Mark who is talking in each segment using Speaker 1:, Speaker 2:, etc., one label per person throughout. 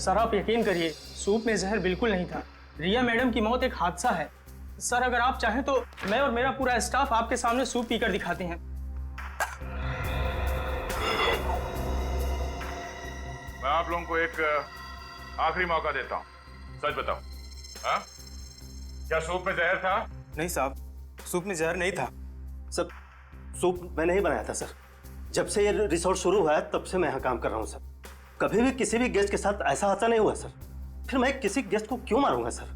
Speaker 1: Sir आप यकीन करिए, सूप में जहर बिल्कुल नहीं था। रिया मैडम की मौत एक हादसा है। सर अगर आप चाहें तो मैं और मेरा पूरा स्टाफ आपके सामने सूप पीकर दिखाते हैं।
Speaker 2: मैं आप लोगों को एक आखिरी मौका देता हूँ, सच बताओ, हाँ? क्या सूप में जहर था?
Speaker 3: नहीं साहब, सूप में जहर नहीं था। सब सूप मैंने ही बनाया था सर। जब से ये रिसोर्ट शुरू हुआ है तब से मैं यहाँ काम कर रहा हूँ सर। कभी भी किसी भी गेस्ट के साथ ऐसा हादसा नहीं हुआ सर। फिर मैं किसी गेस्ट को क्यों मारूंगा सर?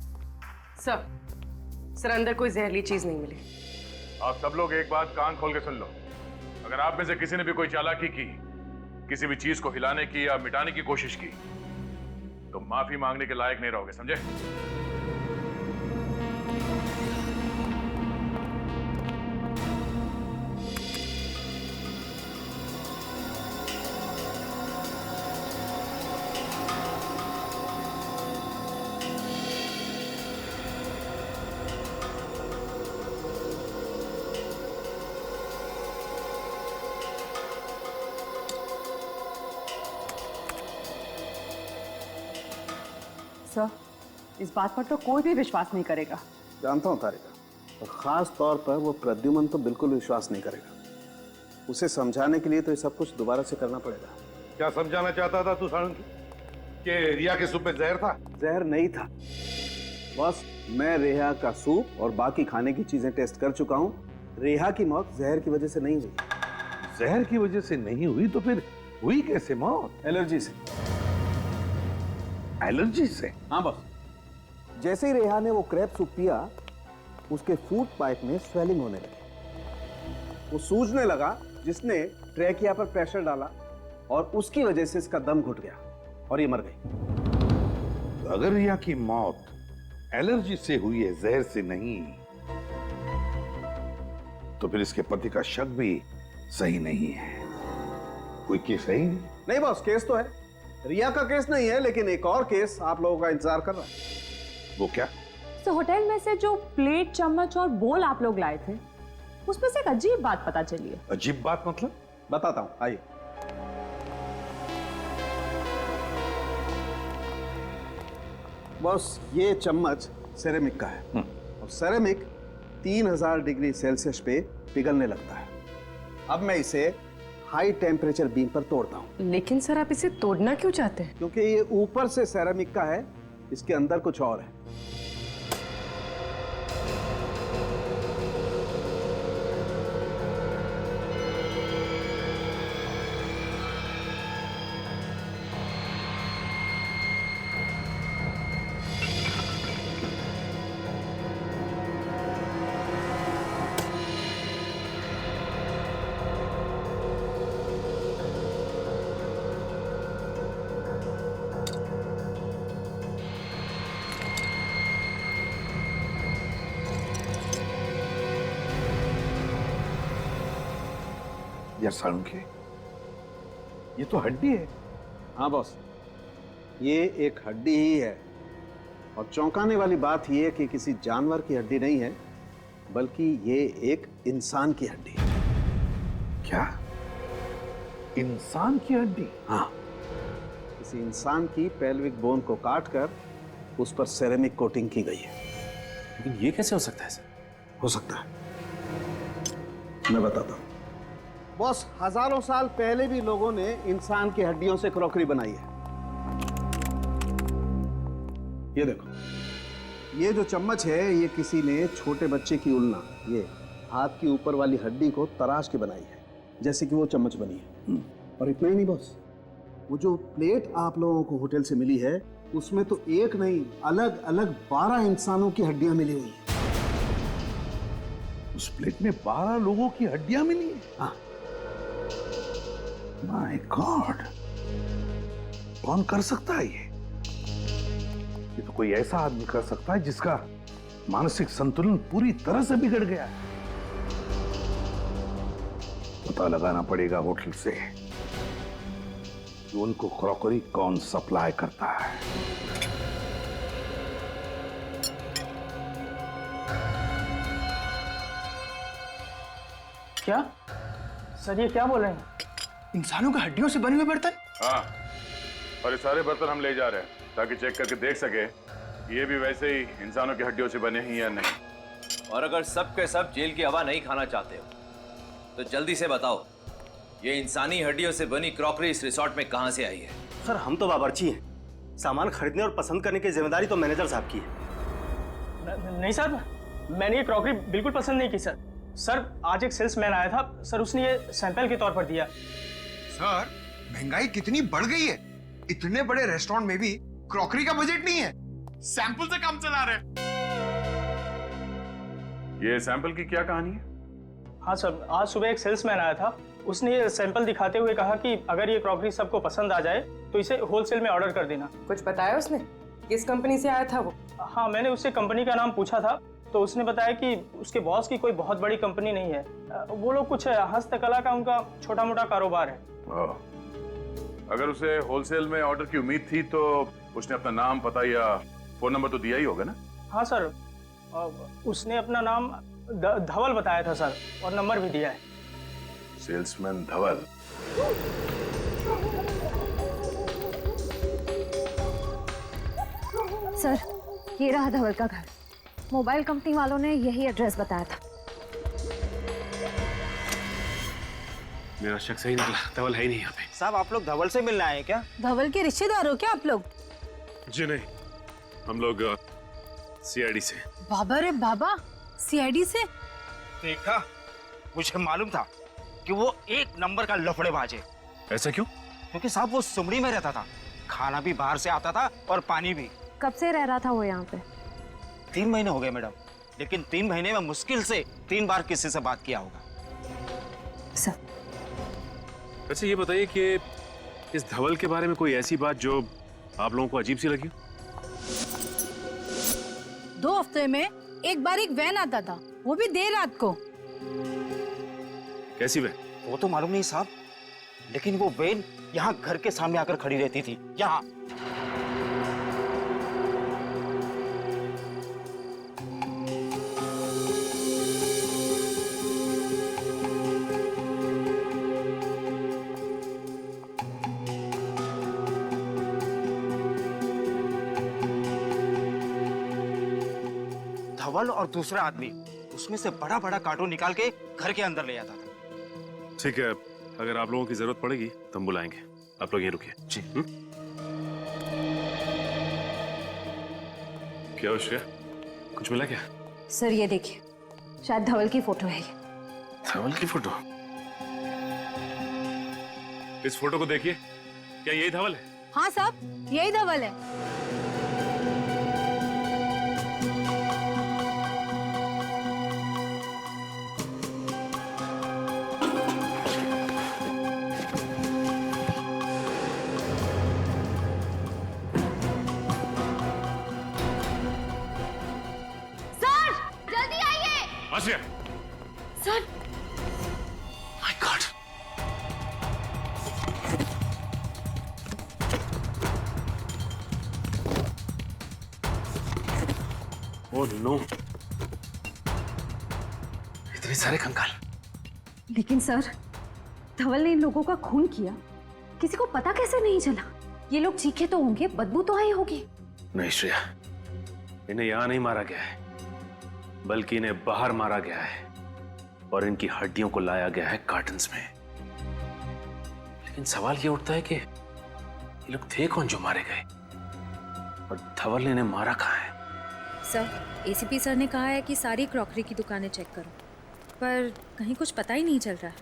Speaker 4: सर अंदर कोई जहरीली चीज नहीं मिली।
Speaker 2: आप सब लोग एक बात कान खोल के सुन लो। अगर आप में से किसी ने भी कोई चालाकी की, किसी भी चीज को हिलाने की या मिटाने की कोशिश की, तो माफी मांगने के लायक नहीं रहोगे, समझे?
Speaker 5: सर, इस बात पर तो कोई भी विश्वास नहीं करेगा।
Speaker 6: जानता हूँ तारिका, और खास तौर पर वो प्रद्युमन तो बिल्कुल विश्वास नहीं करेगा। उसे समझाने के लिए तो ये सब कुछ दोबारा से करना पड़ेगा।
Speaker 7: क्या समझाना चाहता था तू साळुंकी? कि रिया के सूप में जहर था?
Speaker 6: जहर नहीं था बॉस। मैं रेहा का सूप और बाकी खाने की चीजें टेस्ट कर चुका हूँ। रेहा की मौत जहर की वजह से नहीं हुई।
Speaker 7: जहर की वजह से नहीं हुई तो फिर हुई कैसे मौत?
Speaker 6: एलर्जी से।
Speaker 7: एलर्जी से?
Speaker 6: हाँ बॉस। जैसे ही रेहा ने वो क्रैब सूप पिया, उसके फूड पाइप में स्वेलिंग होने लगी। वो सूजने लगा, जिसने ट्रैकिया पर प्रेशर डाला और उसकी वजह से इसका दम घुट गया और ये मर गई।
Speaker 7: तो अगर रिया की मौत एलर्जी से हुई है, जहर से नहीं, तो फिर इसके पति का शक भी सही नहीं है। कोई केस है ही नहीं।
Speaker 6: नहीं बॉस, केस तो है। रिया का केस नहीं है, लेकिन एक और केस आप लोगों का इंतजार कर रहा है।
Speaker 7: वो क्या?
Speaker 5: तो होटल में से जो प्लेट, चम्मच और बोल आप लोग लाए थे, उसमें से एक अजीब बात पता चली है।
Speaker 7: अजीब बात मतलब?
Speaker 6: बताता हूं, आइए। बॉस, ये चम्मच सेरेमिक का है और सेरेमिक 3000 डिग्री सेल्सियस पे पिघलने लगता है। अब मैं इसे हाई टेम्परेचर बीम पर तोड़ता हूं।
Speaker 4: लेकिन सर आप इसे तोड़ना क्यों चाहते हैं?
Speaker 6: क्योंकि ये ऊपर से सेरेमिक का है, इसके अंदर कुछ और है।
Speaker 7: यार साळुंखे, ये तो हड्डी है।
Speaker 6: हाँ बॉस, ये एक हड्डी ही है। और चौंकाने वाली बात यह है कि किसी जानवर की हड्डी नहीं है, बल्कि ये एक इंसान की हड्डी है।
Speaker 7: क्या? इंसान की हड्डी?
Speaker 6: हाँ, किसी इंसान की पेल्विक बोन को काटकर उस पर सेरेमिक कोटिंग की गई है।
Speaker 3: लेकिन ये कैसे हो सकता है सर?
Speaker 6: हो सकता है, मैं बताता हूं। बॉस, हजारों साल पहले भी लोगों ने इंसान की हड्डियों से क्रॉकरी बनाई है। ये देखो, ये जो चम्मच है, ये किसी ने छोटे बच्चे की उल्ना, ये हाथ की ऊपर वाली हड्डी को तराश के बनाई है, जैसे कि वो चम्मच बनी है। और इतना ही नहीं बॉस, वो जो प्लेट आप लोगों को होटल से मिली है, उसमें तो एक नहीं, अलग अलग 12 इंसानों की हड्डियां मिली हुई है।
Speaker 7: उस प्लेट में 12 लोगों की हड्डियां मिली है?
Speaker 6: हाँ।
Speaker 7: माय गॉड, कौन कर सकता है ये? तो कोई ऐसा आदमी कर सकता है जिसका मानसिक संतुलन पूरी तरह से बिगड़ गया है। पता लगाना पड़ेगा होटल से कि उनको क्रॉकरी कौन सप्लाई करता है।
Speaker 1: क्या सर, ये क्या बोल रहे हैं? इंसानों की हड्डियों से बने हुए बर्तन?
Speaker 2: हाँ, और ये सारे बर्तन हम ले जा रहे हैं ताकि चेक करके देख सके ये भी वैसे ही इंसानों की हड्डियों से बने हैं या नहीं।
Speaker 8: और अगर सब के सब जेल की हवा नहीं खाना चाहते हो तो जल्दी से बताओ, ये इंसानी हड्डियों से बनी क्रॉकरी इस रिसोर्ट में कहां से आई है?
Speaker 3: सर हम तो बावर्ची हैं, सामान खरीदने और पसंद करने की जिम्मेदारी तो मैनेजर साहब की है।
Speaker 1: नहीं सर, मैंने ये क्रॉकरी बिल्कुल पसंद नहीं की सर। सर आज एक सेल्समैन आया था सर, उसने ये सैंपल के तौर पर दिया।
Speaker 9: सर महंगाई कितनी बढ़ गई है, इतने बड़े रेस्टोरेंट में भी क्रॉकरी का बजट नहीं है, सैंपल से काम चला रहे हैं।
Speaker 2: ये सैंपल की क्या कहानी है?
Speaker 1: हाँ सर, आज सुबह एक सेल्समैन आया था, उसने ये सैंपल दिखाते हुए कहा कि अगर ये क्रॉकरी सबको पसंद आ जाए तो इसे होलसेल में ऑर्डर कर देना।
Speaker 4: कुछ बताया उसने? किस कंपनी से आया था वो?
Speaker 1: हाँ, मैंने उससे कंपनी का नाम पूछा था तो उसने बताया कि उसके बॉस की कोई बहुत बड़ी कंपनी नहीं है, वो लोग कुछ हस्तकला का उनका छोटा मोटा कारोबार है।
Speaker 2: अगर उसे होलसेल में ऑर्डर की उम्मीद थी तो उसने अपना नाम, पता या फोन नंबर तो दिया ही होगा ना?
Speaker 1: हाँ सर, उसने अपना नाम धवल बताया था सर, और नंबर भी दिया है।
Speaker 2: सेल्समैन धवल।
Speaker 10: सर ये रहा धवल का घर, मोबाइल कंपनी वालों ने यही एड्रेस बताया था।
Speaker 11: मेरा शक सही निकला, धवल है ही नहीं यहाँ पे।
Speaker 12: साहब आप लोग धवल से मिलने आए क्या?
Speaker 10: धवल के रिश्तेदार हो क्या आप लोग?
Speaker 11: जी नहीं, हम लोग सीआईडी से।
Speaker 10: बाबा रे बाबा, सीआईडी से?
Speaker 12: देखा, मुझे मालूम था कि वो एक नंबर का लफड़ेबाज है।
Speaker 11: ऐसा क्यों?
Speaker 12: क्योंकि साहब वो सुमड़ी में रहता था, खाना भी बाहर से आता था और पानी भी।
Speaker 10: कब से रह रहा था वो यहाँ पे?
Speaker 12: 3 महीने हो गए मैडम, लेकिन 3 महीने में मुश्किल से 3 बार किसी से बात किया होगा।
Speaker 10: सर
Speaker 11: अच्छा ये बताइए कि इस धवल के बारे में कोई ऐसी बात जो आप लोगों को अजीब सी लगी?
Speaker 10: 2 हफ्ते में एक बार एक वैन आता था, वो भी देर रात को।
Speaker 11: कैसी वैन?
Speaker 12: वो तो मालूम नहीं साहब, लेकिन वो वैन यहाँ घर के सामने आकर खड़ी रहती थी, यहाँ। धवल और दूसरा आदमी उसमें से बड़ा बड़ा कार्टून निकाल के घर के अंदर ले जाता था।
Speaker 11: ठीक है, अगर आप लोगों की जरूरत पड़ेगी तो हम बुलाएंगे, आप लोग यहीं रुकिए।
Speaker 12: जी।
Speaker 11: क्या हो श्रेया, कुछ मिला क्या?
Speaker 10: सर ये देखिए, शायद धवल की फोटो है ये।
Speaker 11: धवल की फोटो? इस फोटो को देखिए, क्या यही धवल है?
Speaker 10: हाँ साहब, यही धवल है।
Speaker 11: आसिया!
Speaker 10: Sir!
Speaker 11: My God! Oh no! इतने सारे कंकाल।
Speaker 10: लेकिन सर, धवल ने इन लोगों का खून किया, किसी को पता कैसे नहीं चला? ये लोग चीखे तो होंगे, बदबू तो आई होगी।
Speaker 11: नहीं श्रेया, इन्हें यहां नहीं मारा गया है, बल्कि इन्हें बाहर मारा गया है और इनकी हड्डियों को लाया गया है कार्टन्स में। लेकिन सवाल ये उठता है कि ये लोग थे कौन जो मारे गए, और धवल ने इन्हें मारा कहाँ है?
Speaker 10: सर, एसीपी सर ने कहा है कि सारी क्रॉकरी की दुकानें चेक करो, पर कहीं कुछ पता ही नहीं चल रहा है।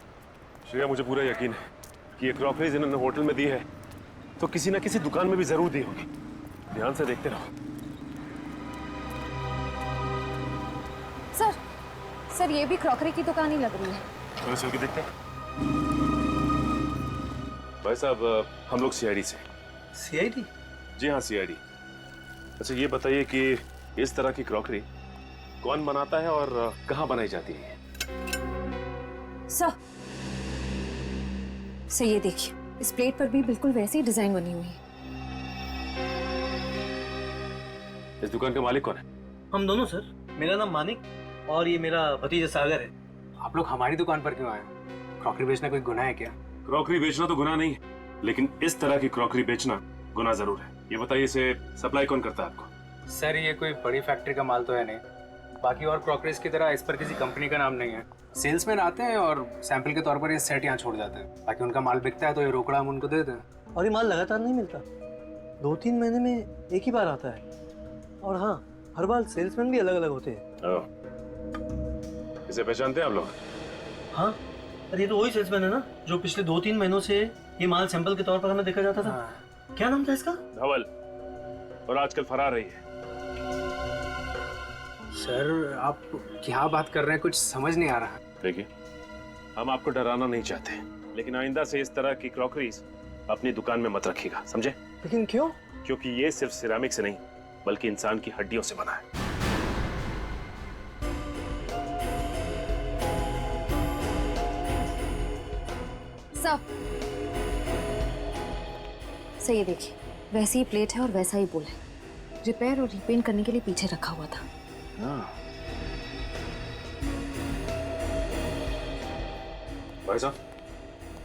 Speaker 11: श्रेया, मुझे पूरा यकीन है कि ये क्रॉकरीज इन्होंने होटल में दी है तो किसी न किसी दुकान में भी जरूर दी होगी। ध्यान से देखते रहो।
Speaker 10: सर ये भी क्रॉकरी की दुकान ही लग रही है।
Speaker 11: थोड़ा चल के देखते हैं। भाई साहब, हम लोग सीआईडी से।
Speaker 12: सीआईडी?
Speaker 11: जी हाँ, सीआईडी। अच्छा ये बताइए कि इस तरह की क्रॉकरी कौन बनाता है और कहाँ बनाई जाती है?
Speaker 10: सर ये देखिए, इस प्लेट पर भी बिल्कुल वैसी ही डिजाइन बनी हुई है।
Speaker 11: इस दुकान का मालिक कौन है?
Speaker 13: हम दोनों सर। मेरा नाम मानिक और ये मेरा भतीजा सागर है।
Speaker 14: आप लोग हमारी दुकान पर क्यों आए? क्रॉकरी बेचना कोई गुनाह है क्या?
Speaker 11: क्रॉकरी बेचना तो गुनाह नहीं है, लेकिन इस तरह की क्रॉकरी बेचना गुनाह जरूर है। ये बताइए इसे सप्लाई कौन करता है आपको?
Speaker 14: सर ये कोई बड़ी फैक्ट्री का माल तो है नहीं, बाकी और क्रॉकरीज की तरह इस पर किसी कंपनी का नाम नहीं है। सेल्समैन आते हैं और सैंपल के तौर पर ये सेट यहाँ छोड़ जाते हैं, बाकी उनका माल बिकता है तो ये रोकड़ा हम उनको दे देते हैं।
Speaker 13: और ये माल लगातार नहीं मिलता, 2-3 महीने में एक ही बार आता है। और हाँ, हर बार सेल्समैन भी अलग अलग होते हैं।
Speaker 11: इसे पहचानते हैं आप लोग?
Speaker 13: हाँ, अरे ये तो वही सेल्समैन है ना जो पिछले 2-3 महीनों से ये माल सैंपल के तौर पर हमें देखा जाता था। क्या नाम था इसका?
Speaker 11: धवल, और आजकल फरार रही है।
Speaker 14: सर आप क्या बात कर रहे हैं, कुछ समझ नहीं आ रहा।
Speaker 11: देखिए, हम आपको डराना नहीं चाहते, लेकिन आइंदा से इस तरह की क्रॉकरीज अपनी दुकान में मत रखिएगा, समझे?
Speaker 13: लेकिन क्यों?
Speaker 11: क्योंकि ये सिर्फ सिरामिक से नहीं बल्कि इंसान की हड्डियों से बना है।
Speaker 10: सर ये देखिए, वैसी ही प्लेट है और वैसा ही बोल है। रिपेयर और रीपेंट करने के लिए पीछे रखा हुआ था।
Speaker 11: भाई साहब,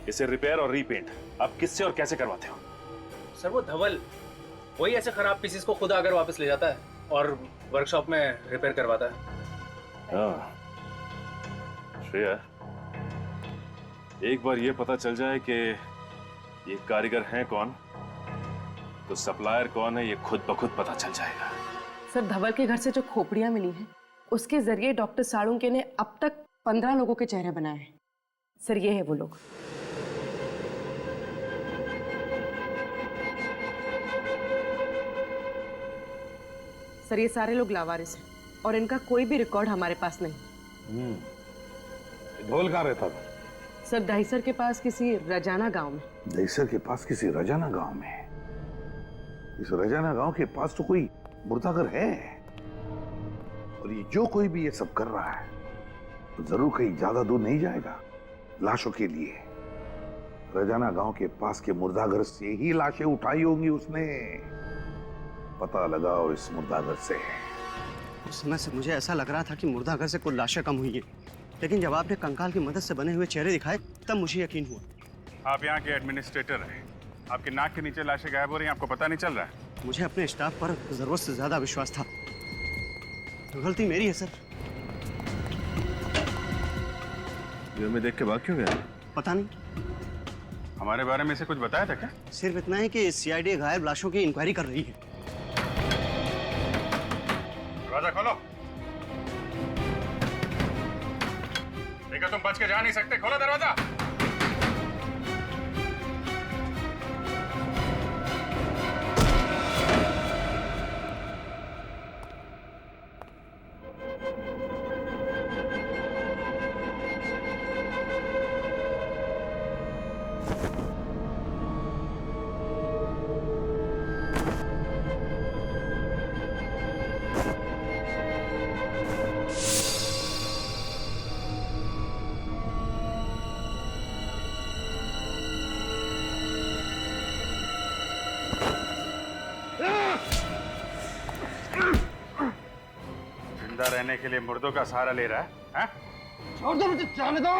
Speaker 11: इसे रिपेयर और रीपेंट आप किससे और कैसे करवाते हो?
Speaker 14: सर वो धवल वही ऐसे खराब पीसेस को खुद आकर वापस ले जाता है और वर्कशॉप में रिपेयर करवाता है।
Speaker 11: हाँ श्रेया, एक बार ये पता चल जाए कि ये कारीगर हैं कौन, तो सप्लायर कौन है ये खुद ब खुद पता चल जाएगा।
Speaker 4: सर धवल के घर से जो खोपड़ियां मिली हैं उसके जरिए डॉक्टर साळुंके ने अब तक 15 लोगों के चेहरे बनाए हैं। सर ये है वो लोग। सर ये सारे लोग लावारिस हैं और इनका कोई भी रिकॉर्ड हमारे पास नहीं।
Speaker 7: ढोल कहाँ रहता था?
Speaker 4: सर दहीसर के पास किसी रजाना गांव में।
Speaker 7: दहीसर के पास किसी रजाना गांव में? इस रजाना गांव के पास तो कोई मुर्दाघर है, और ये जो कोई भी ये सब कर रहा है तो जरूर कहीं ज्यादा दूर नहीं जाएगा लाशों के लिए। रजाना गांव के पास के मुर्दाघर से ही लाशें उठाई होंगी उसने। पता लगाओ इस मुर्दाघर से।
Speaker 12: उस समय से मुझे ऐसा लग रहा था कि मुर्दाघर से कुछ लाशें कम हुई है, लेकिन जब आपने कंकाल की मदद से बने हुए चेहरे दिखाए तब मुझे यकीन हुआ।
Speaker 15: आप यहाँ के एडमिनिस्ट्रेटर हैं, आपके नाक के नीचे लाशें गायब हो रही हैं, आपको पता नहीं चल रहा है?
Speaker 12: मुझे अपने स्टाफ पर जरूरत से ज्यादा विश्वास था, तो गलती मेरी है सर।
Speaker 11: ये मैं देख के भाग क्यों गया?
Speaker 12: पता नहीं।
Speaker 15: हमारे बारे में से कुछ बताया था क्या?
Speaker 12: सिर्फ इतना है कि सीआईडी गायब लाशों की इंक्वायरी कर रही है।
Speaker 15: दरवाजा खोलो। देखो तुम बच के जा नहीं सकते, खोलो दरवाजा। रहने के लिए मुर्दों का सहारा ले रहा है?
Speaker 7: छोड़ दो मुझे, जाने दो।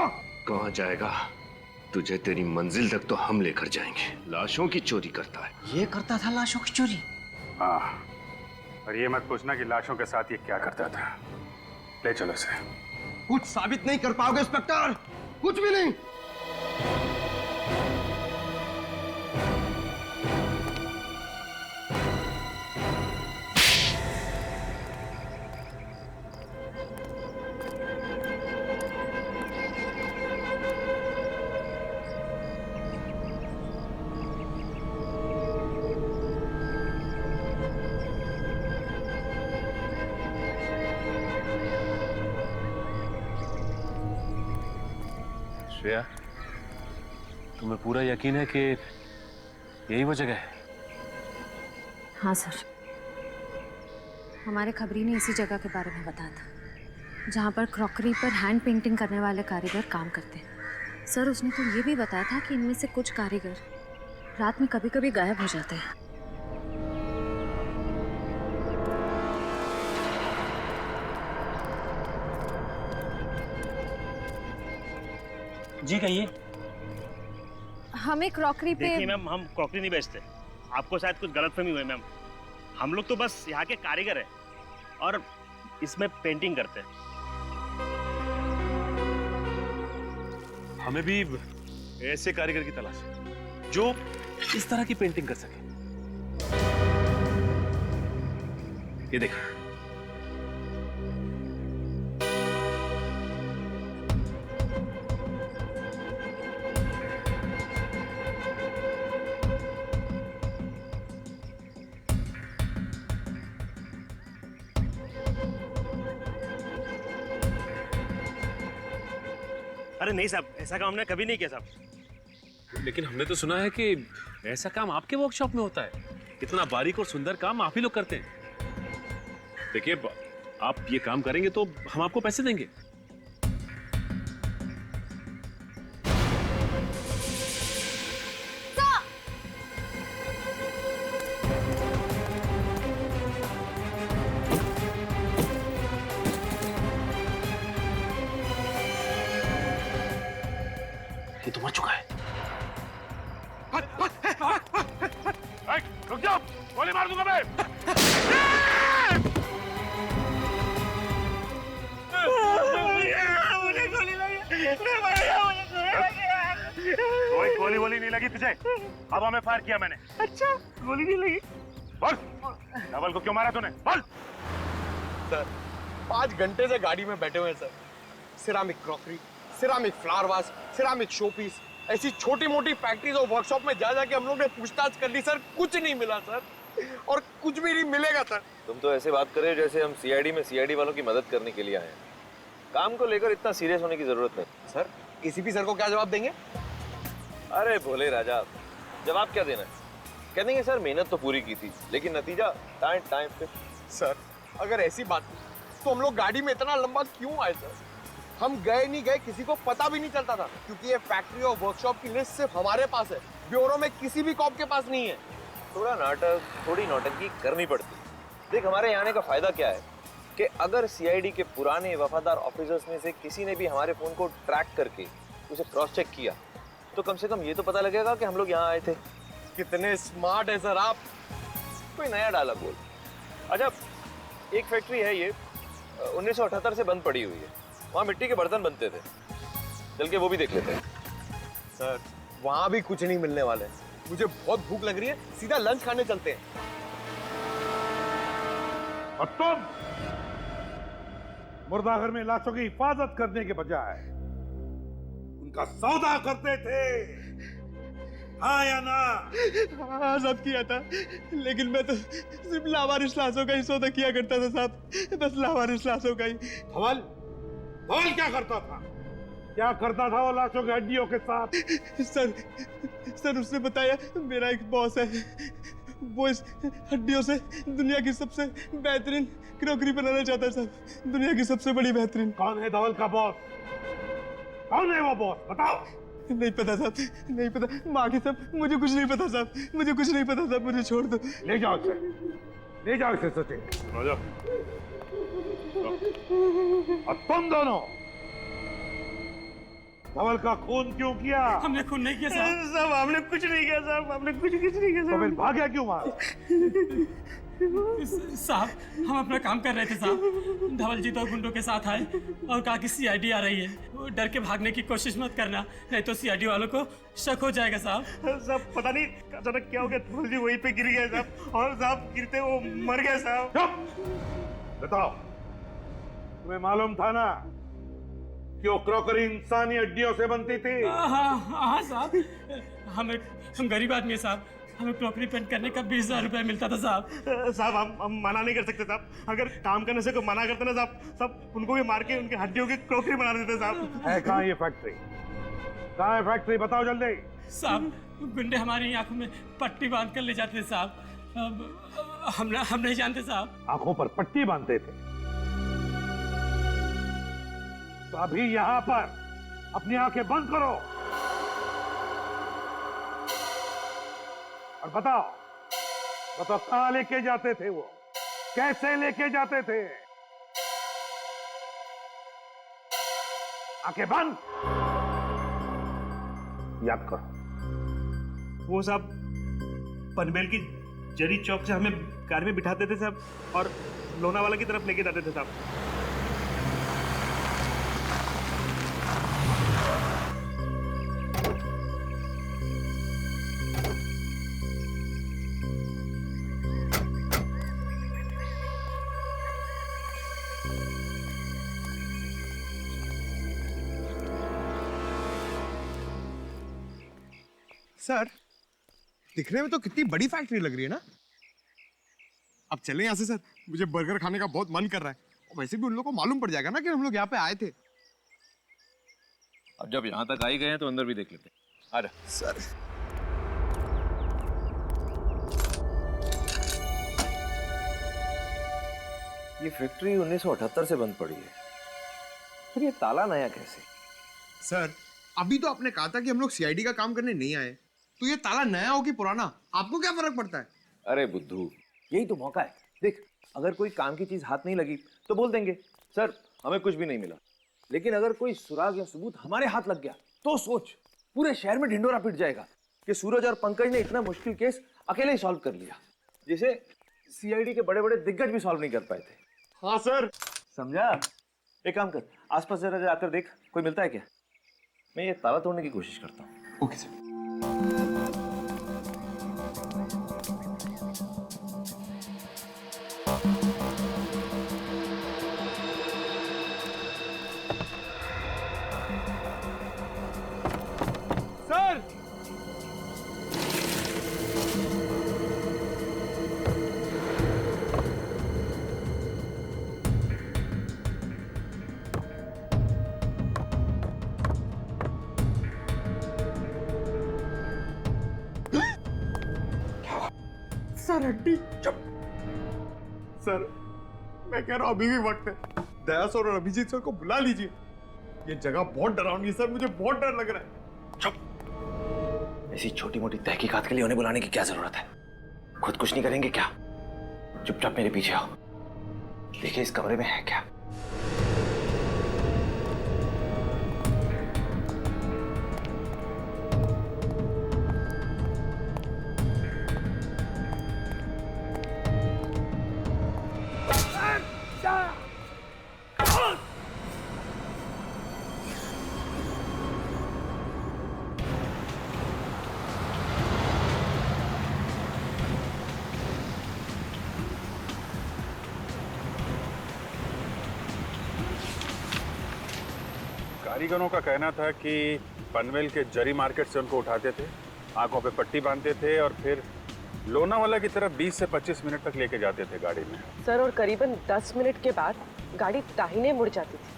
Speaker 11: कहाँ जाएगा? तुझे तेरी मंजिल तक तो हम लेकर जाएंगे। लाशों की चोरी करता है।
Speaker 12: ये करता था लाशों की चोरी?
Speaker 15: हाँ, और ये मत पूछना कि लाशों के साथ ये क्या करता था। ले चलो इसे।
Speaker 9: कुछ साबित नहीं कर पाओगे इंस्पेक्टर, कुछ भी नहीं।
Speaker 11: श्रेया, तुम्हें पूरा यकीन है कि यही वो जगह है?
Speaker 10: हाँ सर, हमारे खबरी ने इसी जगह के बारे में बताया था जहाँ पर क्रॉकरी पर हैंड पेंटिंग करने वाले कारीगर काम करते हैं। सर उसने तो ये भी बताया था कि इनमें से कुछ कारीगर रात में कभी कभी गायब हो जाते हैं।
Speaker 12: जी कहिए।
Speaker 10: हमें क्रॉकरी पे।
Speaker 12: देखिए मैम, हम क्रॉकरी नहीं बेचते,
Speaker 16: आपको शायद कुछ गलतफहमी हुई मैम। हम लोग तो बस यहाँ के कारीगर हैं और इसमें पेंटिंग करते हैं।
Speaker 11: हमें भी ऐसे कारीगर की तलाश है जो इस तरह की पेंटिंग कर सके। ये देखिए,
Speaker 16: अरे नहीं साहब, ऐसा काम हमने कभी नहीं किया साहब।
Speaker 11: लेकिन हमने तो सुना है कि ऐसा काम आपके वर्कशॉप में होता है। इतना बारीक और सुंदर काम आप ही लोग करते हैं। देखिए, आप ये काम करेंगे तो हम आपको पैसे देंगे। ये तो मर चुका है।
Speaker 2: रुक जाओ, गोली मार दूंगा मैं।
Speaker 16: मुझे गोली लगी। कोई गोली वोली नहीं लगी तुझे। अब हमें फायर किया मैंने। अच्छा, गोली नहीं लगी।
Speaker 2: बोल, धवल को क्यों मारा तूने? बोल।
Speaker 9: सर, 5 घंटे से गाड़ी में बैठे हुए हैं sir. Ceramic crockery, ceramic flower vase, ceramic show piece, ऐसी छोटी मोटी फैक्ट्रीज और वर्कशॉप में जा जाके हम लोग ने पूछताछ कर ली सर, कुछ नहीं मिला सर, और कुछ भी नहीं मिलेगा सर।
Speaker 8: तुम तो ऐसे बात कर रहे हो जैसे हम सीआईडी में सीआईडी वालों की मदद करने के लिए आए हैं। काम को लेकर इतना सीरियस होने की जरूरत नहीं।
Speaker 9: सर, एसीपी सर को क्या जवाब देंगे?
Speaker 8: अरे भोले राजा, जवाब क्या देना है? कह देंगे सर मेहनत तो पूरी की थी, लेकिन नतीजा टाइम पे।
Speaker 9: सर, अगर ऐसी बात तो हम लोग गाड़ी में इतना लंबा क्यों आए सर? हम गए नहीं गए किसी को पता भी नहीं चलता था, क्योंकि ये फैक्ट्री और वर्कशॉप की लिस्ट सिर्फ हमारे पास है, ब्यूरो में किसी भी कॉप के पास नहीं है।
Speaker 8: थोड़ा नाटक, थोड़ी नौटंकी करनी पड़ती। देख, हमारे यहाँ आने का फायदा क्या है कि अगर सीआईडी के पुराने वफादार ऑफिसर्स में से किसी ने भी हमारे फोन को ट्रैक करके उसे क्रॉस चेक किया तो कम से कम ये तो पता लगेगा कि हम लोग यहाँ आए थे।
Speaker 9: कितने स्मार्ट है सर आप।
Speaker 8: कोई नया डायलॉग बोल। अच्छा, एक फैक्ट्री है ये 1978 से बंद पड़ी हुई है। वहाँ मिट्टी के बर्तन बनते थे, चल के वो भी देख लेते हैं।
Speaker 9: सर, वहाँ भी कुछ नहीं मिलने वाले। मुझे बहुत भूख लग रही है, सीधा लंच खाने चलते हैं।
Speaker 7: और तुम मुर्दाघर में लाशों की हिफाजत करने के बजाय उनका सौदा करते थे, हाँ या ना?
Speaker 1: हाँ, सब किया था, लेकिन मैं तो सिर्फ लावारिस लाशों का ही सौदा किया करता था साहब, बस लावारिस लाशों का ही।
Speaker 7: धवल क्या करता था? क्या करता था वो लाशों की हड्डियों के साथ?
Speaker 1: सर उसने बताया, मेरा एक बॉस है, वो इस हड्डियों से दुनिया की सबसे बेहतरीन क्रॉकरी बनाना चाहता है साहब, दुनिया की सबसे बड़ी बेहतरीन।
Speaker 7: कौन है धवल का बॉस? कौन है वो बॉस? बताओ।
Speaker 1: नहीं पता साहब, नहीं पता। बाकी सब मुझे कुछ नहीं पता साहब, मुझे कुछ नहीं पता साहब, मुझे छोड़ दो।
Speaker 7: ले जाओ इसे, ले जाओ इसे सचिन। और तुम दोनों धवल का खून क्यों किया?
Speaker 1: हमने खून नहीं किया साहब।
Speaker 16: साहब, हमने कुछ नहीं किया साहब, हमने कुछ नहीं किया
Speaker 7: तो फिर भाग्य क्यों मारा?
Speaker 1: साहब, हम अपना काम कर रहे थे साहब, धवल जी तो गुंडों के साथ आए और कहा कि सीआईडी आ रही है, वो डर के भागने की कोशिश मत करना, नहीं तो सीआईडी वालों को शक हो जाएगा साहब।
Speaker 16: साहब, पता नहीं अचानक क्या हो गया, धवल जी वहीं पे गिर गए साहब, और साहब गिरते वो मर गए साहब।
Speaker 7: चुप! बताओ, तुम्हें मालूम था ना कि वो क्रॉकरी इंसानी हड्डियों से बनती थी?
Speaker 1: हाँ साहब, हम गरीब आदमी है साहब, हमें क्रॉकरी पेंट करने का 20,000 रुपया मिलता था साहब।
Speaker 16: साहब, हम मना नहीं कर सकते साहब, अगर काम करने से कोई मना करते ना साहब उनको भी मार के उनकी हड्डियों की क्रॉकरी बना देते साहब।
Speaker 7: है कहाँ ये फैक्ट्री? कहाँ है फैक्ट्री? बताओ जल्दी।
Speaker 1: साहब, गुंडे हमारी आंखों में पट्टी बांध कर ले जाते थे साहब, हम नहीं जानते साहब।
Speaker 7: आंखों पर पट्टी बांधते थे? तो अभी यहाँ पर अपनी आंखें बंद करो और बताओ कहाँ लेके जाते थे वो? कैसे लेके जाते थे? आंखें बंद। याद करो।
Speaker 16: वो साहब पनवेल की जरी चौक से हमें कार में बिठाते थे साहब और लोनावाला की तरफ लेके जाते थे साहब।
Speaker 9: सर, दिखने में तो कितनी बड़ी फैक्ट्री लग रही है ना। अब चलें यहाँ से सर, मुझे बर्गर खाने का बहुत मन कर रहा है। और वैसे भी उन लोगों को मालूम पड़ जाएगा ना कि हम लोग यहाँ पे आए थे।
Speaker 8: अब जब यहाँ तक आ ही गए हैं तो अंदर भी देख लेते हैं। आ जा
Speaker 9: सर।
Speaker 8: ये फैक्ट्री 1978 से बंद पड़ी है, फिर ये ताला नया कैसे?
Speaker 9: सर, अभी तो आपने कहा था कि हम लोग सीआईडी का काम करने नहीं आए, तो ये ताला नया हो कि पुराना, आपको क्या फर्क पड़ता है?
Speaker 8: अरे बुद्धू, यही तो मौका है। देख, अगर कोई काम की चीज हाथ नहीं लगी तो बोल देंगे सर हमें कुछ भी नहीं मिला। लेकिन अगर कोई सुराग या सबूत हमारे हाथ लग गया तो सोच, पूरे शहर में ढिंडोरा पिट जाएगा कि सूरज और पंकज ने इतना मुश्किल केस अकेले ही सॉल्व कर लिया, जिसे सीआईडी के बड़े बड़े दिग्गज भी सॉल्व नहीं कर पाए थे।
Speaker 9: हाँ सर।
Speaker 8: समझा? एक काम कर, आसपास जरा जाकर देख, कोई मिलता है क्या? मैं ये ताला तोड़ने की कोशिश करता हूँ।
Speaker 9: Okay sir. सर, सर हड्डी। चुप। सर, मैं कह रहा हूं अभी भी वक्त है, दया सर और अभिजीत सर को बुला लीजिए। ये जगह बहुत डरावनी सर, मुझे बहुत डर लग रहा है।
Speaker 8: चुप। ऐसी छोटी मोटी तहकीकात के लिए उन्हें बुलाने की क्या जरूरत है? खुद कुछ नहीं करेंगे क्या? चुपचाप मेरे पीछे आओ, देखिए इस कमरे में है क्या।
Speaker 15: कारीगरों का कहना था कि पनवेल के जरी मार्केट से उनको उठाते थे, आंखों पे पट्टी बांधते थे और फिर लोनावाला की तरफ 20 से 25 मिनट तक लेके जाते थे गाड़ी में।
Speaker 4: सर, और करीबन 10 मिनट के बाद गाड़ी दाहिने मुड़ जाती थी।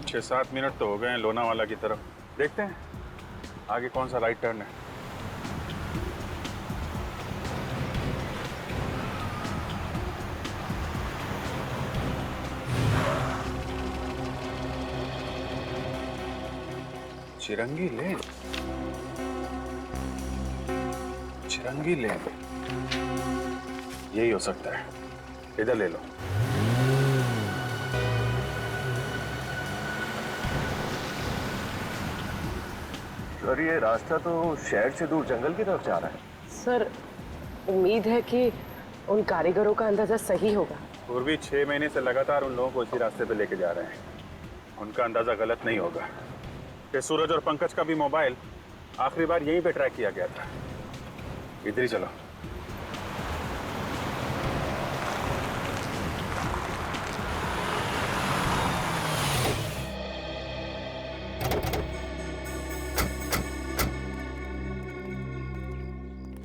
Speaker 15: 6-7 मिनट तो हो गए हैं लोनावाला की तरफ। देखते हैं आगे कौन सा राइट टर्न है। चिरंगी लेन, चिरंगी लेन, यही हो सकता है। इधर ले लो।
Speaker 8: सर, ये रास्ता तो शहर से दूर जंगल की तरफ जा रहा है।
Speaker 4: सर, उम्मीद है कि उन कारीगरों का अंदाजा सही होगा।
Speaker 15: पूर्वी 6 महीने से लगातार उन लोगों को इसी रास्ते पे लेके जा रहे हैं। उनका अंदाजा गलत नहीं होगा कि सूरज और पंकज का भी मोबाइल आखिरी बार यहीं पे ट्रैक किया गया था। इधर ही चलो।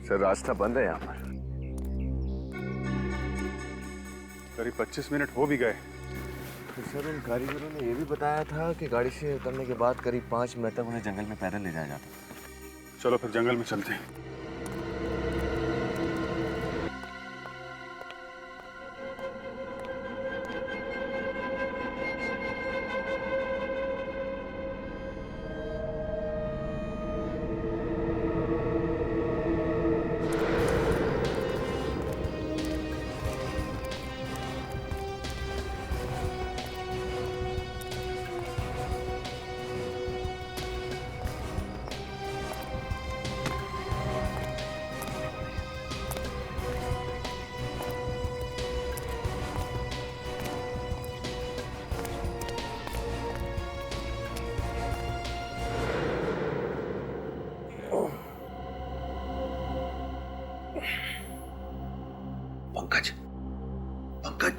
Speaker 7: सर, रास्ता बंद है यहाँ पर।
Speaker 15: करीब 25 मिनट हो भी गए।
Speaker 8: तो सर, उन कारीगरों ने ये भी बताया था कि गाड़ी से उतरने के बाद करीब 5 मिनट तक उन्हें जंगल में पैदल ले जाया जाता।
Speaker 15: चलो फिर जंगल में चलते हैं।
Speaker 7: पंकज, पंकज,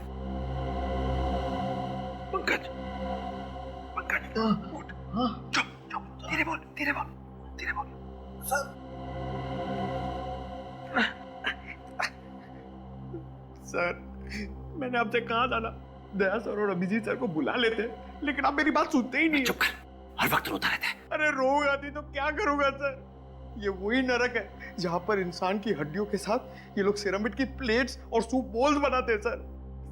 Speaker 7: पंकज, पंकज, उठ। चुप चुप, धीरे बोल, धीरे बोल, धीरे बोल।
Speaker 9: सर, मैंने आपसे कहा था ना, दया सर और अभिजीत सर को बुला लेते, लेकिन आप मेरी बात सुनते ही नहीं।
Speaker 7: चुप कर, हर वक्त रोता रहता है।
Speaker 9: अरे रोग आती तो क्या करूंगा सर? ये वही नरक है जहाँ पर इंसान की हड्डियों के साथ ये लोग सिरामिड की प्लेट्स और सूप बोल्स बनाते हैं सर।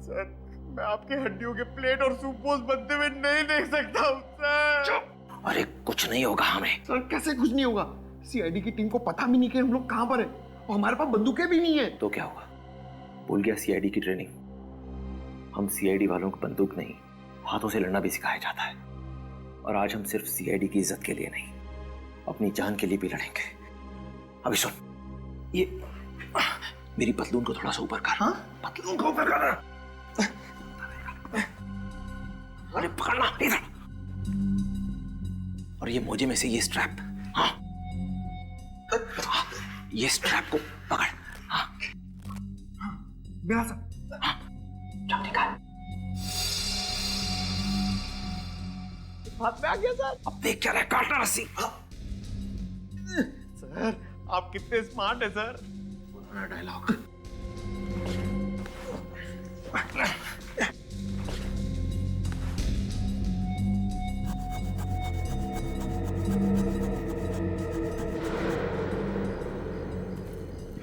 Speaker 9: सर, मैं आपके हड्डियों के प्लेट और सूप बोल्स बनते हुए नहीं देख सकता हूँ सर।
Speaker 7: चुप। अरे कुछ नहीं होगा हमें।
Speaker 9: सर कैसे कुछ नहीं होगा? सीआईडी की टीम को पता भी नहीं कि हम लोग कहाँ पर हैं और हमारे पास बंदूकें भी नहीं है।
Speaker 8: तो क्या होगा? भूल गया सीआईडी की ट्रेनिंग? हम सीआईडी वालों को बंदूक नहीं, हाथों से लड़ना भी सिखाया जाता है। और आज हम सिर्फ सीआईडी की इज्जत के लिए नहीं, अपनी जान के लिए भी लड़ेंगे। अभी सुन, ये मेरी पतलून को थोड़ा सा ऊपर कर। हाँ? पतलून को ऊपर कर। अरे पकड़ना इधर। और ये मोजे में से ये स्ट्रैप, हाँ, ये स्ट्रैप को पकड़। हाँ,
Speaker 9: मेरा सर।
Speaker 8: हाँ, चल ठीक है।
Speaker 9: हाथ में आ गया सर।
Speaker 8: अब देख क्या रहा है, काटना रस्सी।
Speaker 9: सर, आप कितने स्मार्ट है सर।
Speaker 7: पुराना डायलॉग।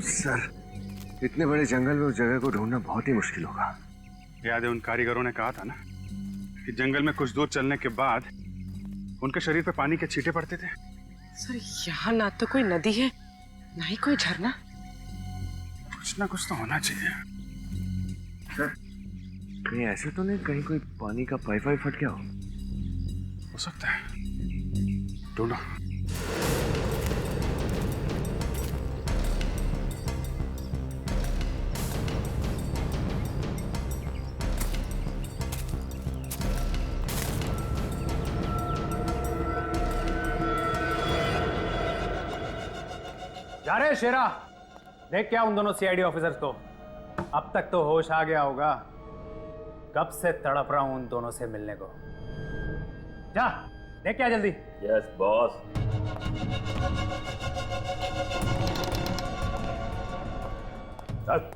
Speaker 15: सर, इतने बड़े जंगल में उस जगह को ढूंढना बहुत ही मुश्किल होगा। याद है उन कारीगरों ने कहा था ना कि जंगल में कुछ दूर चलने के बाद उनके शरीर पे पानी के छींटे पड़ते थे।
Speaker 4: सर, यहाँ ना तो कोई नदी है, ना ही कोई झरना।
Speaker 15: कुछ ना कुछ तो होना चाहिए।
Speaker 17: सर, कहीं ऐसे तो नहीं कहीं कोई पानी का पाइप वाइप फट गया
Speaker 15: हो सकता है, ढूंढो।
Speaker 14: जा रहे शेरा, देख क्या उन दोनों सीआईडी ऑफिसर्स को। अब तक तो होश आ गया होगा, कब से तड़प रहा हूं उन दोनों से मिलने को। जा देख क्या जल्दी।
Speaker 18: Yes boss. चल।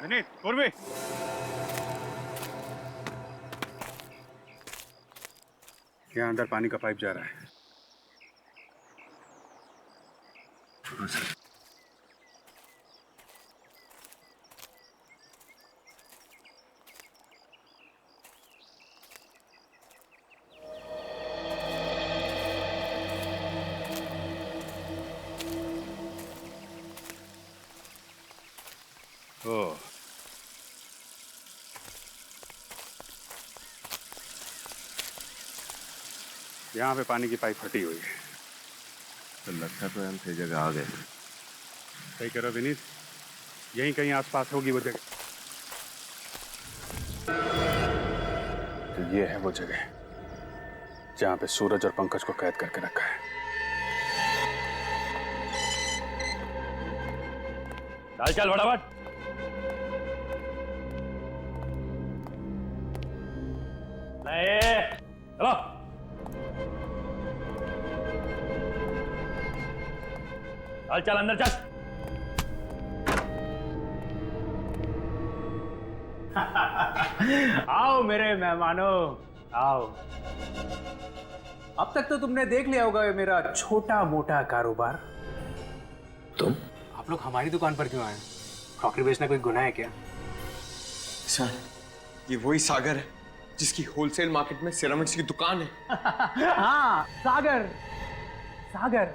Speaker 15: विनीत, पूर्वी। यहाँ अंदर पानी का पाइप जा रहा है। ओह, यहाँ पे पानी की पाइप फटी हुई है।
Speaker 17: तो लगता तो हम सही जगह आ गए।
Speaker 15: सही करो विनीत, यहीं कहीं आसपास होगी वो जगह। तो ये है वो जगह जहाँ पे सूरज और पंकज को कैद करके रखा है।
Speaker 18: चल चल फटाफट। चलो चल चल अंदर चल।
Speaker 14: आओ मेरे मेहमानों, आओ। अब तक तो तुमने देख लिया होगा ये मेरा छोटा मोटा कारोबार।
Speaker 8: तुम
Speaker 14: आप लोग हमारी दुकान पर क्यों आए? क्रॉकरी बेचना कोई गुनाह है क्या?
Speaker 9: सर, ये वही सागर है जिसकी होलसेल मार्केट में सिरामिक्स की दुकान है।
Speaker 14: हाँ, सागर, सागर।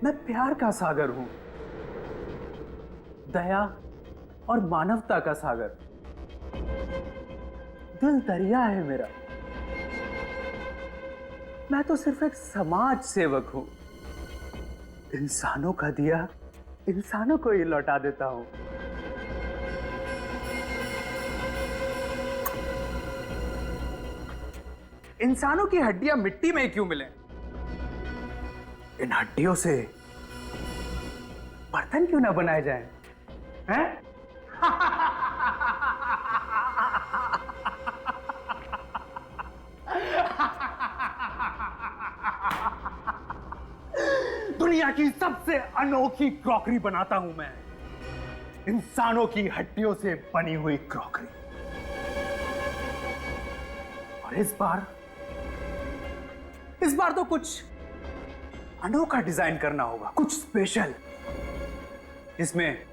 Speaker 14: मैं प्यार का सागर हूं, दया और मानवता का सागर। दिल दरिया है मेरा। मैं तो सिर्फ एक समाज सेवक हूं। इंसानों का दिया इंसानों को ही लौटा देता हूं। इंसानों की हड्डियां मिट्टी में क्यों मिले? इन हड्डियों से बर्तन क्यों ना बनाए जाएं? हैं? दुनिया की सबसे अनोखी क्रॉकरी बनाता हूं मैं, इंसानों की हड्डियों से बनी हुई क्रॉकरी। और इस बार तो कुछ अनोखा डिजाइन करना होगा, कुछ स्पेशल, जिसमें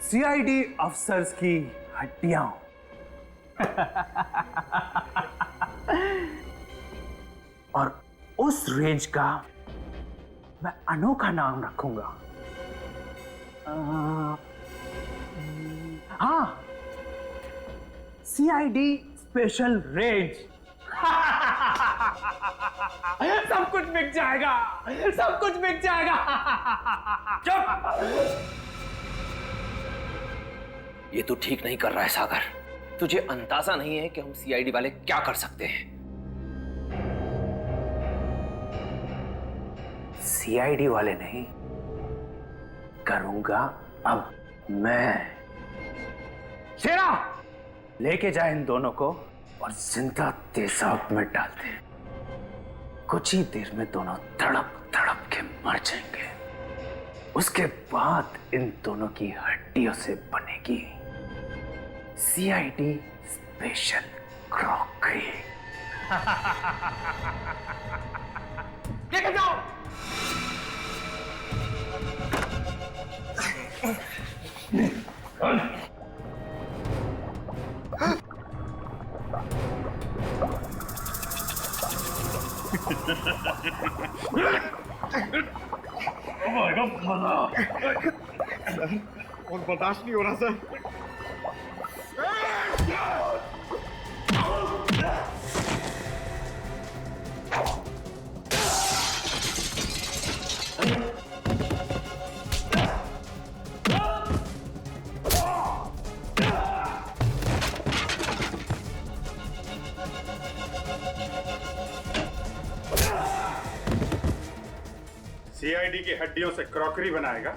Speaker 14: सीआईडी अफसर्स की हड्डियां और उस रेंज का मैं अनोखा नाम रखूंगा। हाँ, सीआईडी स्पेशल रेंज। सब कुछ बिक जाएगा, सब कुछ बिक जाएगा।
Speaker 8: चुप! ये तू ठीक नहीं कर रहा है सागर। तुझे अंदाजा नहीं है कि हम सीआईडी वाले क्या कर सकते हैं।
Speaker 14: सीआईडी वाले नहीं, करूंगा अब मैं। शेरा, लेके जा इन दोनों को और जिंदा तेजाब में डाल दे। कुछ ही देर में दोनों तड़प तड़प के मर जाएंगे। उसके बाद इन दोनों की हड्डियों से बनेगी सीआईडी स्पेशल क्रॉकरी। लेके जाओ।
Speaker 9: और बर्दाश्त नहीं हो रहा सर।
Speaker 15: सीआईडी की हड्डियों से क्रॉकरी बनाएगा।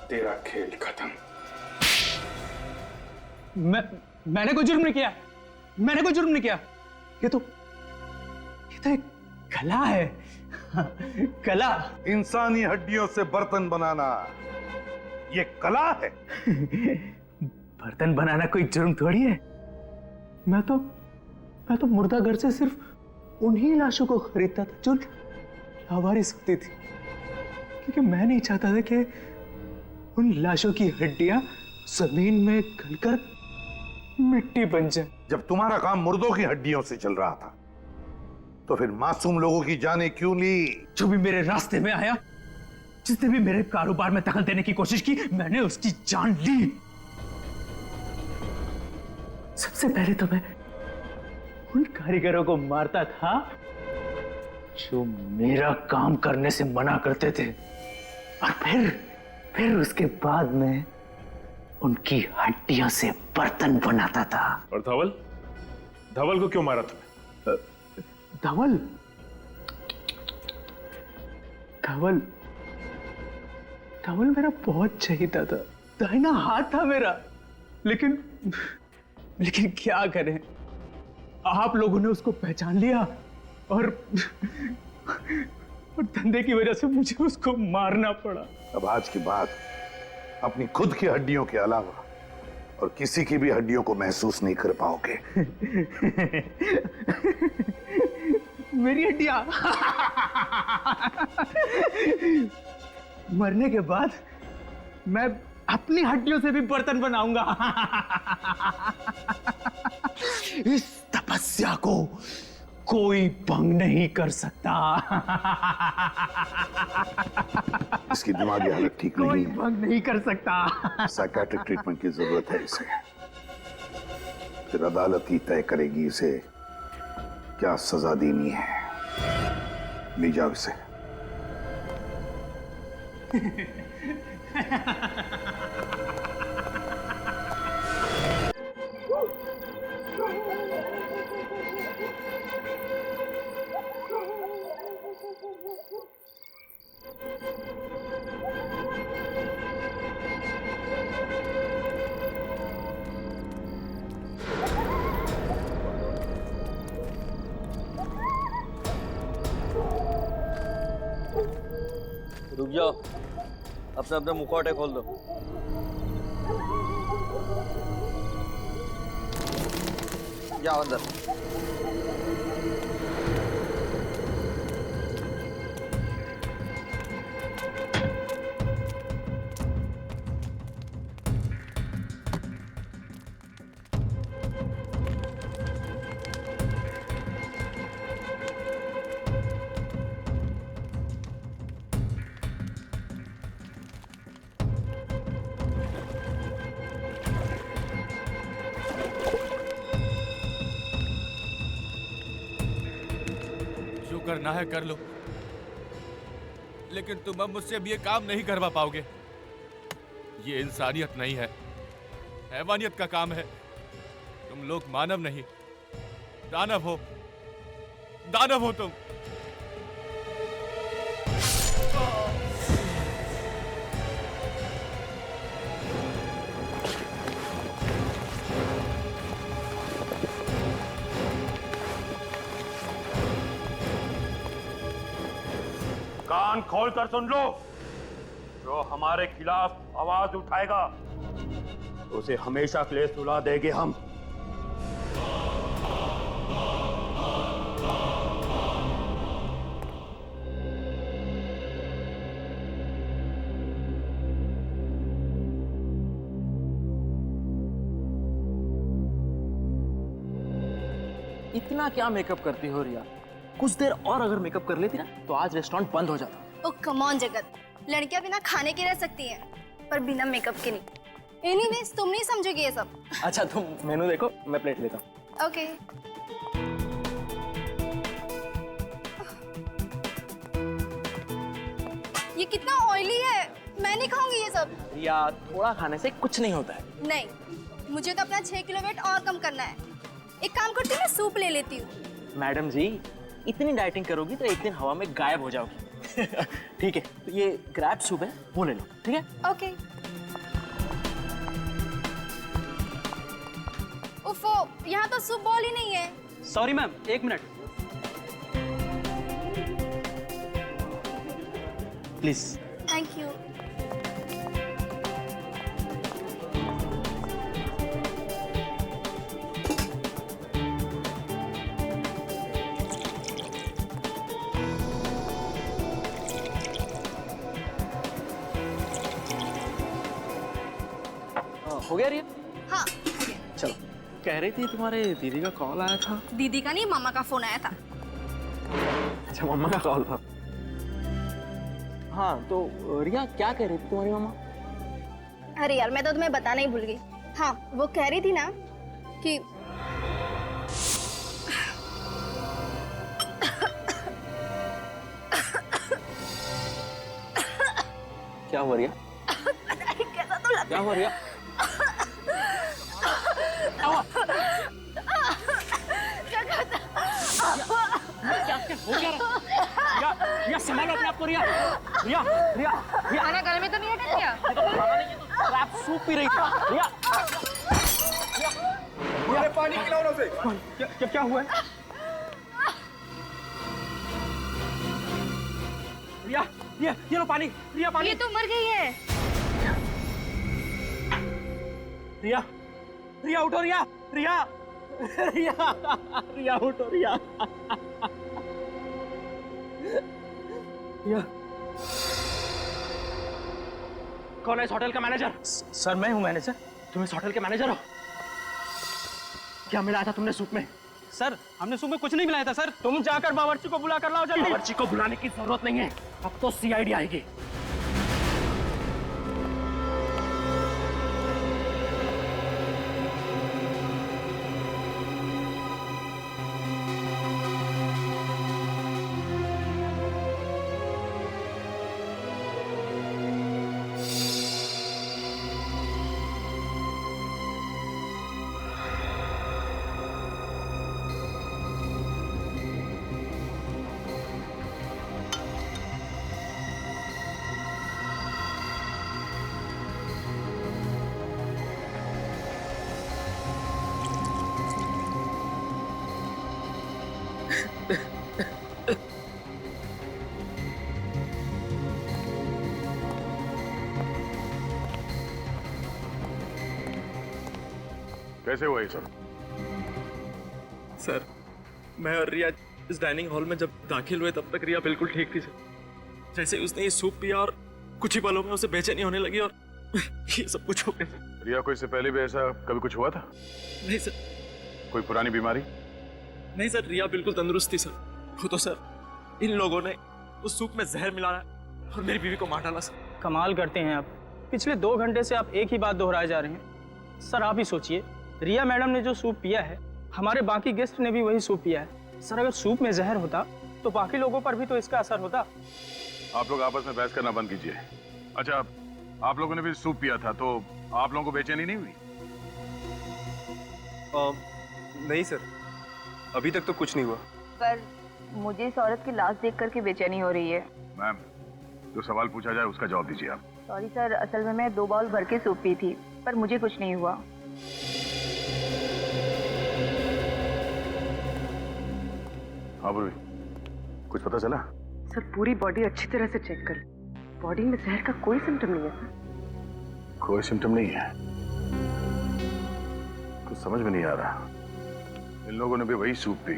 Speaker 15: तेरा खेल खत्म।
Speaker 14: मैंने कोई जुर्म नहीं किया, मैंने कोई जुर्म नहीं किया। ये तो एक कला है। कला।
Speaker 7: इंसानी हड्डियों से बर्तन बनाना ये कला है।
Speaker 14: बर्तन बनाना कोई जुर्म थोड़ी है। मैं तो मुर्दा घर से सिर्फ उन्हीं लाशों को खरीदता था जो लावारिस होती थी, क्योंकि मैं नहीं चाहता था कि उन लाशों की हड्डियां जमीन में गलकर मिट्टी बन जाए।
Speaker 7: जब तुम्हारा काम मुर्दों की हड्डियों से चल रहा था तो फिर मासूम लोगों की जानें क्यों ली?
Speaker 14: जो भी मेरे रास्ते में आया, जिसने भी मेरे कारोबार में दखल देने की कोशिश की, मैंने उसकी जान ली। सबसे पहले तो मैं उन कारीगरों को मारता था जो मेरा काम करने से मना करते थे, और फिर उसके बाद में उनकी हड्डियों से बर्तन बनाता था।
Speaker 15: और धवल धवल को क्यों मारा तुमने?
Speaker 14: धवल धवल धवल मेरा बहुत चहीता था, दाहिना हाथ था मेरा, लेकिन क्या करें, आप लोगों ने उसको पहचान लिया और धंधे की वजह से मुझे उसको मारना पड़ा।
Speaker 7: अब आज के बाद अपनी खुद की हड्डियों के अलावा और किसी की भी हड्डियों को महसूस नहीं कर पाओगे।
Speaker 14: मेरी हड्डियां मरने के बाद मैं अपनी हड्डियों से भी बर्तन बनाऊंगा। इस तपस्या को कोई भंग नहीं कर सकता।
Speaker 7: इसकी दिमागी हालत ठीक नहीं
Speaker 14: कोई
Speaker 7: है,
Speaker 14: भंग नहीं कर सकता।
Speaker 7: साइकेट्रिक ट्रीटमेंट की जरूरत है इसे। फिर अदालत ही तय करेगी इसे क्या सजा देनी है। ले जाओ इसे।
Speaker 8: रुक जाओ, अपना अपना मुखौटे खोल दो। जाओ अंदर।
Speaker 19: करना है कर लो, लेकिन तुम अब मुझसे अब ये काम नहीं करवा पाओगे। ये इंसानियत नहीं है, हैवानियत का काम है। तुम लोग मानव नहीं, दानव हो, दानव हो तुम।
Speaker 18: कान खोलकर सुन लो, जो हमारे खिलाफ आवाज उठाएगा उसे हमेशा के लिए सुला देंगे हम।
Speaker 20: इतना क्या मेकअप करती हो रिया? कुछ देर और अगर मेकअप कर लेती ना तो आज रेस्टोरेंट बंद हो जाता।
Speaker 21: ओ कम ऑन जगत, लड़कियां बिना खाने के रह सकती हैं, पर बिना मेकअप के नहीं। एनीवेज, तुम नहीं समझोगे ये सब।
Speaker 20: अच्छा तुम मेनू देखो, मैं प्लेट लेता हूँ।
Speaker 21: ओके। ये कितना ऑयली है, मैं नहीं खाऊंगी ये सब।
Speaker 20: रिया, थोड़ा खाने से कुछ नहीं होता है।
Speaker 21: नहीं, मुझे तो अपना 6 किलो वेट और कम करना है। एक काम करती हूँ, मैं सूप ले लेती हूँ।
Speaker 20: मैडम जी, इतनी डाइटिंग करोगी तो एक दिन हवा में गायब हो जाओगी। ठीक है, तो ये ग्रैब सूप है, वो ले लो। ठीक है?
Speaker 21: ओके। उफो, यहाँ तो सूप बॉल ही नहीं है।
Speaker 20: सॉरी मैम, एक मिनट प्लीज।
Speaker 21: Thank you.
Speaker 20: हो गया रिया?
Speaker 21: हाँ,
Speaker 20: चलो कह रही थी तुम्हारे दीदी का कॉल आया था।
Speaker 21: दीदी का नहीं, मामा का फोन आया था।
Speaker 20: अच्छा, मम्मा का कॉल था। हाँ तो रिया क्या कह रही थी तुम्हारी मामा?
Speaker 21: अरे यार मैं तो तुम्हें बताना ही भूल गई। हाँ वो कह रही थी ना कि
Speaker 20: क्या हुआ रिया?
Speaker 21: कैसा तो लग
Speaker 20: क्या हुआ रिया? क्या हुआ? क्या हो क्या रहा? रिया, रिया संभालो अपने आप को रिया। रिया, रिया, रिया।
Speaker 4: खाना गले में तो नहीं अटक गया?
Speaker 20: ये तो खाना नहीं, ये तो क्रैब सूप पी रही थी। रिया,
Speaker 9: रिया, पानी खिलाओ उसे।
Speaker 20: क्या हुआ है? रिया, रिया, ये लो पानी। रिया पानी।
Speaker 21: ये तो मर गई है।
Speaker 20: रिया, रिया उठो रिया, रिया, रिया, रिया उठो रिया। रिया, कौन है इस होटल का मैनेजर?
Speaker 12: सर मैं हूँ मैनेजर।
Speaker 20: तुम इस होटल के मैनेजर हो? क्या मिलाया था तुमने सूप में?
Speaker 12: सर हमने सूप में कुछ नहीं मिलाया था सर। तुम जाकर बावर्ची को बुला कर लाओ जल्दी।
Speaker 20: बावर्ची को बुलाने की जरूरत नहीं है, अब तो सीआईडी आएगी।
Speaker 2: कैसे हुआ ये सब?
Speaker 20: सर मैं और रिया इस डाइनिंग हॉल में जब दाखिल हुए तब तक रिया बिल्कुल ठीक थी सर। जैसे उसने ये सूप पिया और कुछ ही पलों में उसे बेचैनी होने लगी और ये सब कुछ हो गया।
Speaker 2: रिया को इससे पहले भी ऐसा कभी कुछ हुआ था?
Speaker 20: नहीं सर।
Speaker 2: कोई पुरानी बीमारी?
Speaker 20: नहीं सर, रिया बिल्कुल तंदुरुस्त थी सर। वो तो सर इन लोगों ने उस सूप में जहर मिलाया और मेरी बीवी को मार डाला सर।
Speaker 12: कमाल करते हैं आप। पिछले 2 घंटे से आप एक ही बात दोहराए जा रहे हैं। सर आप ही सोचिए, रिया मैडम ने जो सूप पिया है, हमारे बाकी गेस्ट ने भी वही सूप पिया है। सर अगर सूप में जहर होता तो बाकी लोगों पर भी तो इसका असर होता।
Speaker 2: आप लोग आपस में बहस करना बंद कीजिए। अच्छा, आप लोगों ने भी सूप पिया था तो आप लोगों को बेचैनी नहीं हुई?
Speaker 5: नहीं सर, अभी तक तो कुछ नहीं हुआ।
Speaker 22: पर मुझे इस औरत की लाश देख करके बेचैनी हो रही है।
Speaker 2: मैम, जो सवाल पूछा जाए उसका जवाब दीजिए आप।
Speaker 22: सॉरी सर, असल में मैं 2 बाउल भर के सूप पी थी, पर मुझे कुछ नहीं हुआ।
Speaker 2: हाँ बुरी, कुछ पता चला?
Speaker 4: सर पूरी बॉडी अच्छी तरह से चेक कर, बॉडी में जहर का कोई सिम्टम नहीं है सर।
Speaker 2: कोई सिम्टम नहीं है? कुछ समझ में नहीं आ रहा। इन लोगों ने भी वही सूप पी,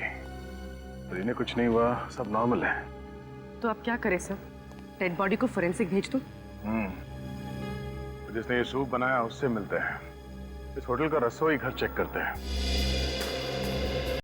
Speaker 2: तो इन्हें कुछ नहीं हुआ, सब नॉर्मल है।
Speaker 4: तो आप क्या करें सर? डेड बॉडी को फोरेंसिक भेज दो?
Speaker 2: तो जिसने ये सूप बनाया उससे मिलते हैं। इस होटल का रसोई घर चेक करते हैं।